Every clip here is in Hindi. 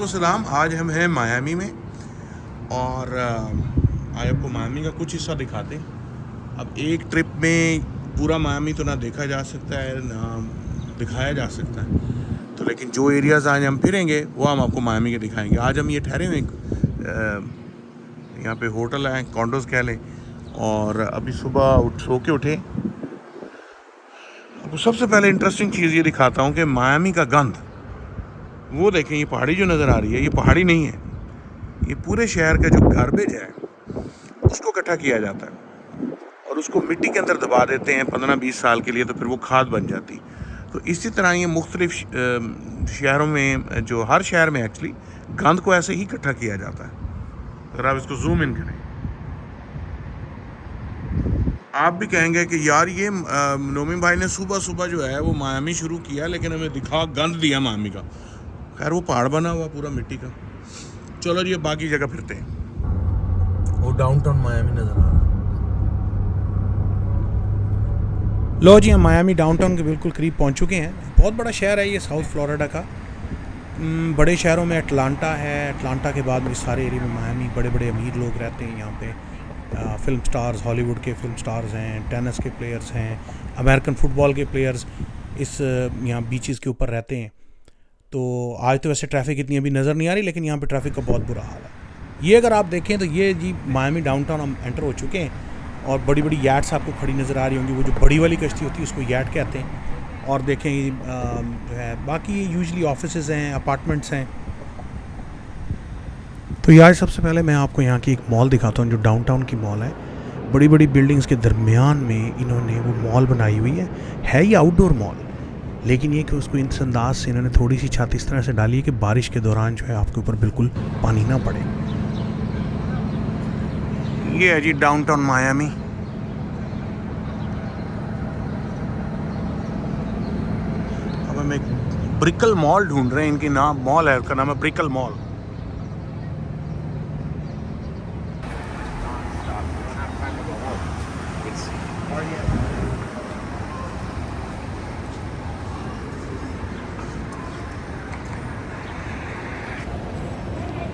सलाम। आज हम हैं मायामी में और आज आपको मायामी का कुछ हिस्सा दिखाते हैं। अब एक ट्रिप में पूरा मायामी तो ना देखा जा सकता है ना दिखाया जा सकता है, तो लेकिन जो एरियाज़ आज हम फिरेंगे वो हम आपको मायामी के दिखाएंगे। आज हम ये ठहरे हुए यहाँ पे होटल है, कॉन्डोज कह लें, और अभी सुबह सो के उठे। आपको सबसे पहले इंटरेस्टिंग चीज़ ये दिखाता हूँ कि मायामी का गंद, वो देखें, ये पहाड़ी जो नज़र आ रही है, ये पहाड़ी नहीं है, ये पूरे शहर का जो गार्बेज है उसको इकट्ठा किया जाता है और उसको मिट्टी के अंदर दबा देते हैं 15-20 साल के लिए, तो फिर वो खाद बन जाती। तो इसी तरह ये मुख्तलिफ शहरों में, जो हर शहर में एक्चुअली गंद को ऐसे ही इकट्ठा किया जाता है। अगर आप इसको जूम इन करें, आप भी कहेंगे कि यार ये नोमी भाई ने सुबह सुबह जो है वो मायामी शुरू किया, लेकिन हमें दिखा गंद दिया मायामी का। खैर वो पहाड़ बना हुआ पूरा मिट्टी का। चलो जी बाकी जगह फिरते हैं। वो डाउनटाउन मायामी नज़र आ रहा है। लो जी, हम मायामी डाउनटाउन के बिल्कुल करीब पहुंच चुके हैं। बहुत बड़ा शहर है ये, साउथ फ्लोरिडा का। बड़े शहरों में अटलांटा है, अटलांटा के बाद इस सारे एरिया में मायामी, बड़े बड़े अमीर लोग रहते हैं यहाँ पे। फिल्म स्टार्स, हॉलीवुड के फिल्म स्टार्स हैं, टेनिस के प्लेयर्स हैं, अमेरिकन फुटबॉल के प्लेयर्स इस यहाँ बीचेस के ऊपर रहते हैं। तो आज तो वैसे ट्रैफिक इतनी अभी नज़र नहीं आ रही, लेकिन यहाँ पे ट्रैफिक का बहुत बुरा हाल है। ये अगर आप देखें तो ये जी मायामी डाउनटाउन हम एंटर हो चुके हैं और बड़ी बड़ी याट्स आपको खड़ी नज़र आ रही होंगी। वो जो बड़ी वाली कश्ती होती है उसको याट कहते हैं। और देखें जो है बाकी यूजुअली ऑफिसेज हैं, अपार्टमेंट्स हैं। तो यार सबसे पहले मैं आपको यहाँ की एक मॉल दिखाता हूँ जो डाउनटाउन की मॉल है। बड़ी बड़ी बिल्डिंग्स के दरमियान में इन्होंने वो मॉल बनाई हुई है ये आउटडोर मॉल, लेकिन ये कि उसको इस अंदाज से इन्होंने थोड़ी सी छत इस तरह से डाली है कि बारिश के दौरान जो है आपके ऊपर बिल्कुल पानी ना पड़े। ये है जी डाउनटाउन मायामी। अब हम एक ब्रिकल मॉल ढूंढ रहे हैं, इनकी नाम मॉल है, उसका नाम है ब्रिकल मॉल।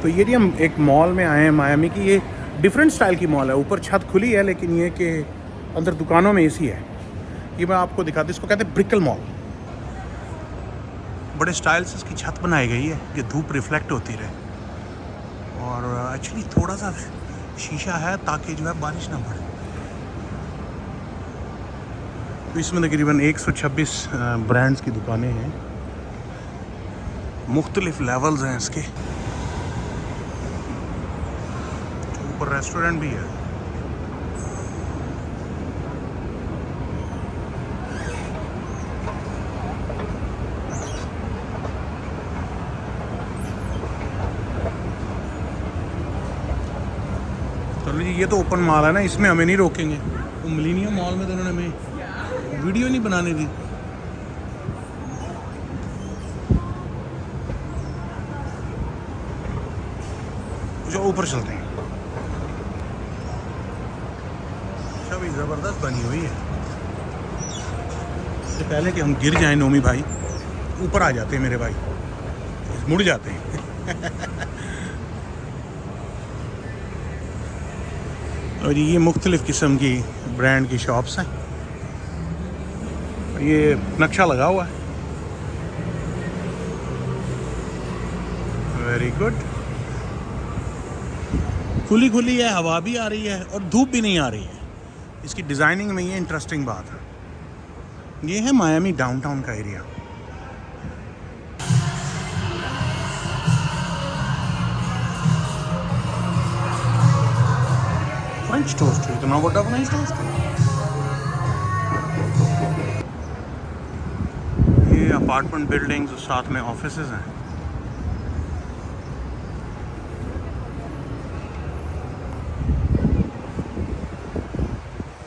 तो ये हम एक मॉल में आए हैं मायामी की। ये डिफरेंट स्टाइल की मॉल है, ऊपर छत खुली है लेकिन ये कि अंदर दुकानों में एसी है। ये मैं आपको दिखाता, इसको कहते हैं ब्रिकल मॉल। बड़े स्टाइल से इसकी छत बनाई गई है कि धूप रिफ्लेक्ट होती रहे, और एक्चुअली थोड़ा सा शीशा है ताकि जो है बारिश ना पड़े। तो इसमें तकरीबन 126 ब्रांड्स की दुकानें हैं, मुख्तलिफ लेवल्स हैं इसके। ऊपर रेस्टोरेंट भी है। चलो जी, ये तो ओपन मॉल है ना, इसमें हमें नहीं रोकेंगे। वो मिलीनियम मॉल में तो उन्होंने हमें वीडियो नहीं बनाने दी। जो ऊपर चलते हैं, भी ज़बरदस्त बनी हुई है। इससे पहले कि हम गिर जाएं नोमी भाई, ऊपर आ जाते हैं मेरे भाई, मुड़ जाते हैं। और ये मुख्तलिफ़ किस्म की ब्रांड की शॉप्स हैं। ये नक्शा लगा हुआ है, वेरी गुड। खुली खुली है, हवा भी आ रही है और धूप भी नहीं आ रही है। इसकी डिज़ाइनिंग में ये इंटरेस्टिंग बात है। ये है मायामी डाउनटाउन का एरिया। फ्रेंच टोस्ट, इतना बड़ा फ्रेंच टोस्ट। ये अपार्टमेंट बिल्डिंग्स और साथ में ऑफिसेज हैं।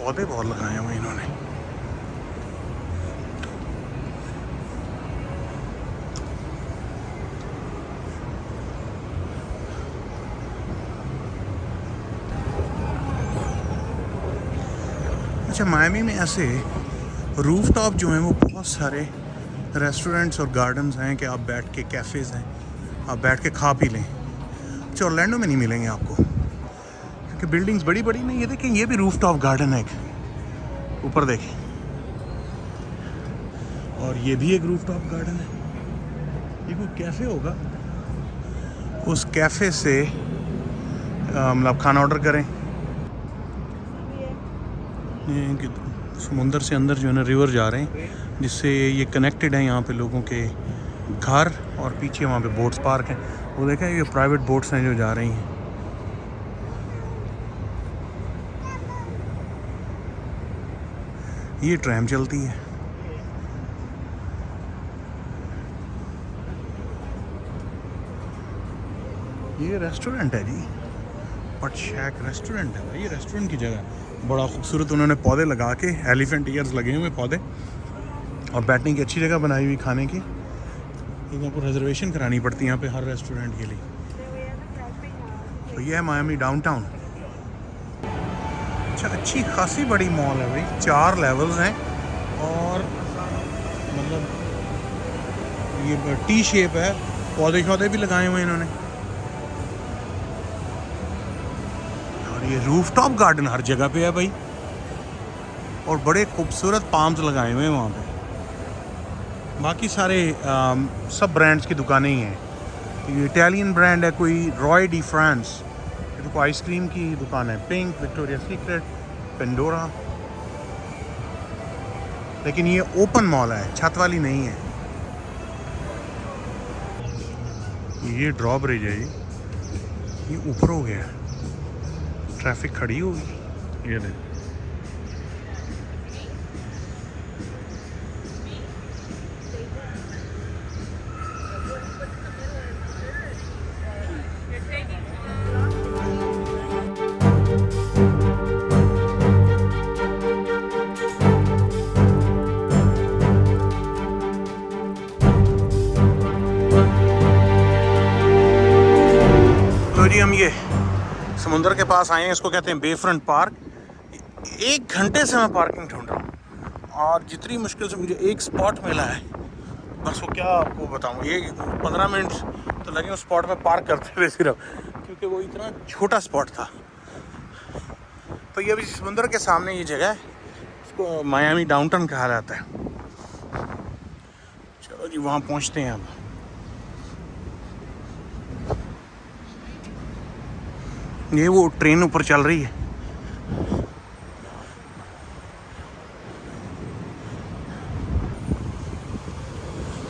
पौधे बहुत लगाए हुए इन्होंने। अच्छा, मायामी में ऐसे रूफटॉप जो हैं वो बहुत सारे रेस्टोरेंट्स और गार्डन्स हैं कि आप बैठ के, कैफ़ेज़ हैं, आप बैठ के खा पी लें। अच्छा, ऑरलैंडो में नहीं मिलेंगे आपको क्योंकि बिल्डिंग्स बड़ी बड़ी नहीं। ये देखें, ये भी रूफ टॉप गार्डन है एक, ऊपर देखें, और ये भी एक रूफ टॉप गार्डन है। ये कोई कैफ़े होगा, उस कैफ़े से मतलब खाना ऑर्डर करें। ये समुंदर से अंदर जो है ना रिवर जा रहे हैं, जिससे ये कनेक्टेड है यहाँ पे लोगों के घर, और पीछे वहाँ पे बोट्स पार्क हैं। वो देखें, ये प्राइवेट बोट्स हैं जो जा रही हैं। ये ट्रैम चलती है। ये रेस्टोरेंट है जी, पट शैक रेस्टोरेंट है भाई। ये रेस्टोरेंट की जगह बड़ा खूबसूरत उन्होंने पौधे लगा के, एलिफेंट ईयर्स लगे हुए पौधे, और बैठने की अच्छी जगह बनाई हुई खाने की। लोगों को रिजर्वेशन करानी पड़ती है यहाँ पे हर रेस्टोरेंट के लिए। तो ये है मायामी डाउनटाउन। अच्छा, अच्छी खासी बड़ी मॉल है भाई, 4 लेवल्स हैं, और मतलब ये टी शेप है, पौधे शौधे भी लगाए हुए हैं इन्होंने। और ये रूफ टॉप गार्डन हर जगह पे है भाई, और बड़े खूबसूरत पाम्स लगाए हुए हैं वहाँ पे। बाकी सारे सब ब्रांड्स की दुकानें ही हैं। ये इटालियन ब्रांड है कोई, रॉय डी फ्रांस, ये तो कोई आइसक्रीम की दुकान है, पिंक, विक्टोरिया सीक्रेट, पेंडोरा। लेकिन ये ओपन मॉल है, छत वाली नहीं है। ये ड्रॉ ब्रिज है, ये ऊपर हो गया, ट्रैफिक खड़ी होगी। ये देख, जी हम ये समुंदर के पास आए हैं, इसको कहते हैं बे फ्रंट पार्क। 1 घंटे से मैं पार्किंग ढूंढ रहा हूँ, और जितनी मुश्किल से मुझे एक स्पॉट मिला है, बस वो क्या आपको बताऊँ, ये 15 मिनट तो लगे उस स्पॉट में पार्क करते हुए सिर्फ, क्योंकि वो इतना छोटा स्पॉट था। तो ये अभी समुंदर के सामने ये जगह है, इसको मायामी डाउनटाउन कहा जाता है। चलो जी, वहाँ पहुँचते हैं अब। ये वो ट्रेन ऊपर चल रही है।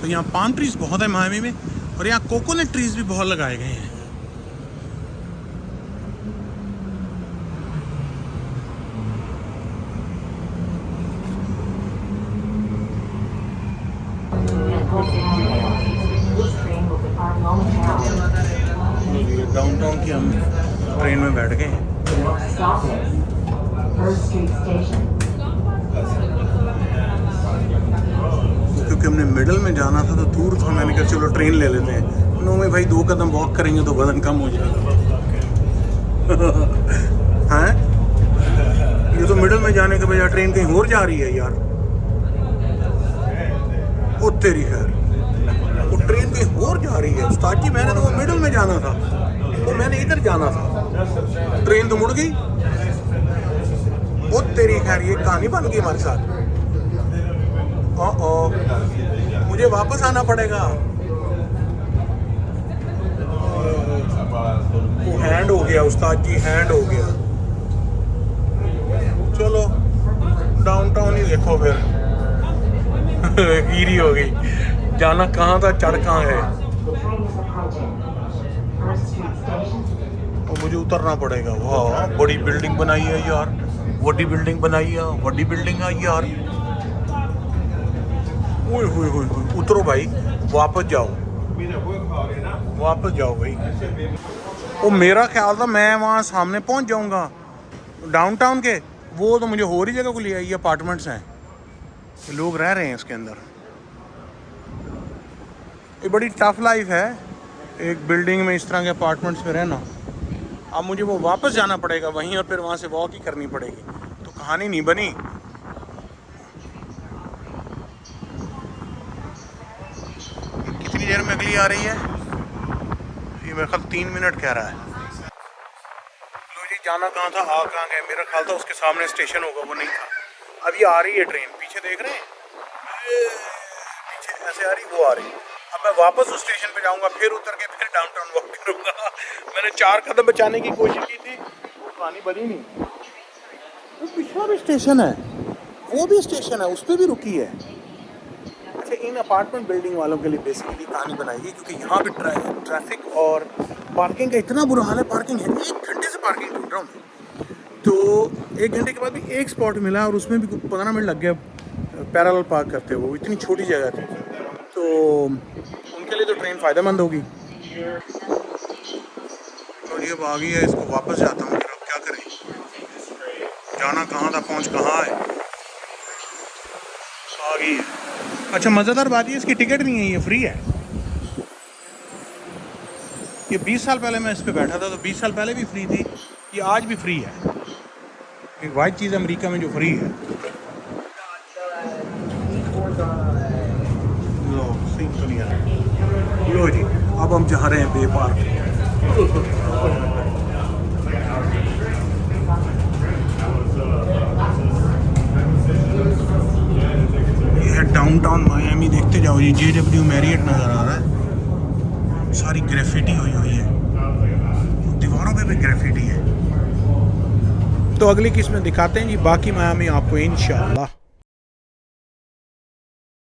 तो यहाँ पाम ट्रीज बहुत है मायामी में, और यहाँ कोकोनट ट्रीज भी बहुत लगाए गए हैं। डाउनटाउन की हम ट्रेन में बैठ गए हैं। क्योंकि हमने मिडल में जाना था तो दूर था, मैंने कहा चलो ट्रेन ले लेते हैं। नो में भाई 2 कदम वॉक करेंगे तो वजन कम हो जाएगा। हैं, ये तो मिडल में जाने के बजाय ट्रेन कहीं और जा रही है यार। ओ तेरी खैर, वो ट्रेन कहीं और जा रही है उस्ताद जी। मैंने तो वो मिडल में जाना था, तो मैंने इधर जाना था, ट्रेन तो मुड़ गई। ओ तेरी खैर, ये कहानी बन गई हमारे साथ। ओ मुझे वापस आना पड़ेगा। वो हैंड हो गया उस्ताद जी, हैंड हो गया। चलो डाउनटाउन ही देखो फिर। गिरी हो गई, जाना कहाँ था, चढ़ कहाँ है। और मुझे उतरना पड़ेगा। वाह, बड़ी बिल्डिंग बनाई है यार, बड़ी बिल्डिंग बनाई है, बड़ी बिल्डिंग है यार। ओए होए होए, उतरो भाई, वापस जाओ, वापस जाओ भाई। वो मेरा ख्याल था मैं वहाँ सामने पहुँच जाऊँगा डाउनटाउन के, वो तो मुझे और ही जगह को ले आई। अपार्टमेंट्स हैं, लोग रह रहे हैं इसके अंदर। ये बड़ी टफ लाइफ है, एक बिल्डिंग में इस तरह के अपार्टमेंट्स में रहना। अब मुझे वो वापस जाना पड़ेगा वहीं, और फिर वहाँ से वॉक ही करनी पड़ेगी, तो कहानी नहीं बनी। कितनी देर में अगली आ रही है? ये मेरे ख्याल 3 मिनट कह रहा है। लो जी, जाना कहाँ था, आ कहाँ गए? मेरा ख्याल था उसके सामने स्टेशन होगा, वो नहीं था। अब ये आ रही है ट्रेन, पीछे देख रहे हैं, ये पीछे ऐसे आ रही, वो आ रही। अब मैं वापस उस स्टेशन पे जाऊंगा, फिर उतर के फिर डाउनटाउन वॉक करूंगा। मैंने 4 कदम बचाने की कोशिश की थी, वो कहानी बनी नहीं। वो पिछला भी स्टेशन है, वो भी स्टेशन है, उस पर भी रुकी है। अच्छा, इन अपार्टमेंट बिल्डिंग वालों के लिए बेसिकली कहानी बनाई गई, क्योंकि यहाँ पे ट्रैफिक और पार्किंग का इतना बुरा हाल है। पार्किंग है, 1 घंटे से पार्किंग ढूंढ रहा हूँ मैं, तो 1 घंटे के बाद भी एक स्पॉट मिला, और उसमें भी 15 मिनट लग गया पैरेलल पार्क करते हुए। वो इतनी छोटी जगह थी, तो उनके लिए तो ट्रेन फ़ायदेमंद होगी। तो ये अब आ गई है, इसको वापस जाता हूँ, फिर अब क्या करें, जाना कहाँ था, पहुँच कहाँ है, आ गई है। अच्छा, मज़ेदार बात ये, इसकी टिकट नहीं है, ये फ्री है। ये 20 साल पहले मैं इस पे बैठा था, तो 20 साल पहले भी फ्री थी, ये आज भी फ्री है। एक वाइट चीज़ अमेरिका में जो फ्री है। लो, सीन तो नहीं आ रहा। लो जी, अब हम जा रहे हैं बे पार्क। ये है डाउनटाउन मायामी, देखते जाओ जी। JW मैरियट नज़र आ रहा है, सारी ग्रेफिटी हुई है, दीवारों पे भी ग्रेफिटी है। तो अगली किस्म में दिखाते हैं जी बाकी मायामी आपको इंशाअल्लाह।